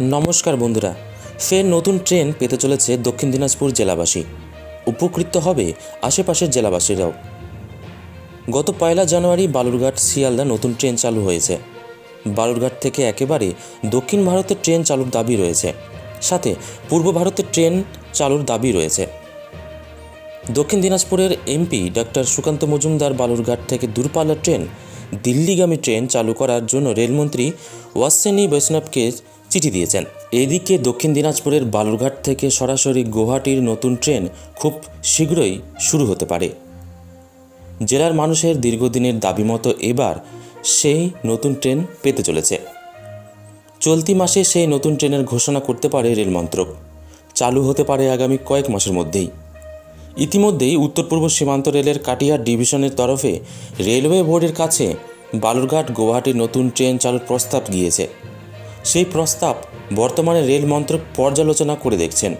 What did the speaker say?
নমস্কার বন্ধুরা, ফের নতুন ট্রেন পেতে চলেছে দক্ষিণ দিনাজপুর জেলাবাসী। উপকৃত হবে আশেপাশের জেলাবাসীরাও। গত 1 জানুয়ারি বালুরঘাট শিয়ালদা নতুন ট্রেন চালু হয়েছে। বালুরঘাট থেকে একেবারে দক্ষিণ ভারতের ট্রেন চালুর দাবি রয়েছে, সাথে পূর্ব ভারতের ট্রেন চালুর দাবি রয়েছে। দক্ষিণ দিনাজপুরের এমপি ডক্টর সুকান্ত মজুমদার বালুরঘাট থেকে দূরপাল্লার ট্রেন দিল্লিগামী ট্রেন চালু করার জন্য রেলমন্ত্রী অশ্বিনী বৈষ্ণবকে চিঠি দিয়েছেন। এদিকে দক্ষিণ দিনাজপুরের বালুরঘাট থেকে সরাসরি গুয়াহাটির নতুন ট্রেন খুব শীঘ্রই শুরু হতে পারে। জেলার মানুষের দীর্ঘদিনের দাবি মতো এবার সেই নতুন ট্রেন পেতে চলেছে। চলতি মাসে সেই নতুন ট্রেনের ঘোষণা করতে পারে রেল মন্ত্রক। চালু হতে পারে আগামী কয়েক মাসের মধ্যেই। ইতিমধ্যেই উত্তর পূর্ব সীমান্ত রেলের কাটিহার ডিভিশনের তরফে রেলওয়ে বোর্ডের কাছে বালুরঘাট গুয়াহাটির নতুন ট্রেন চালুর প্রস্তাব গিয়েছে। সেই প্রস্তাব বর্তমানে রেল মন্ত্রক পর্যালোচনা করে দেখছেন।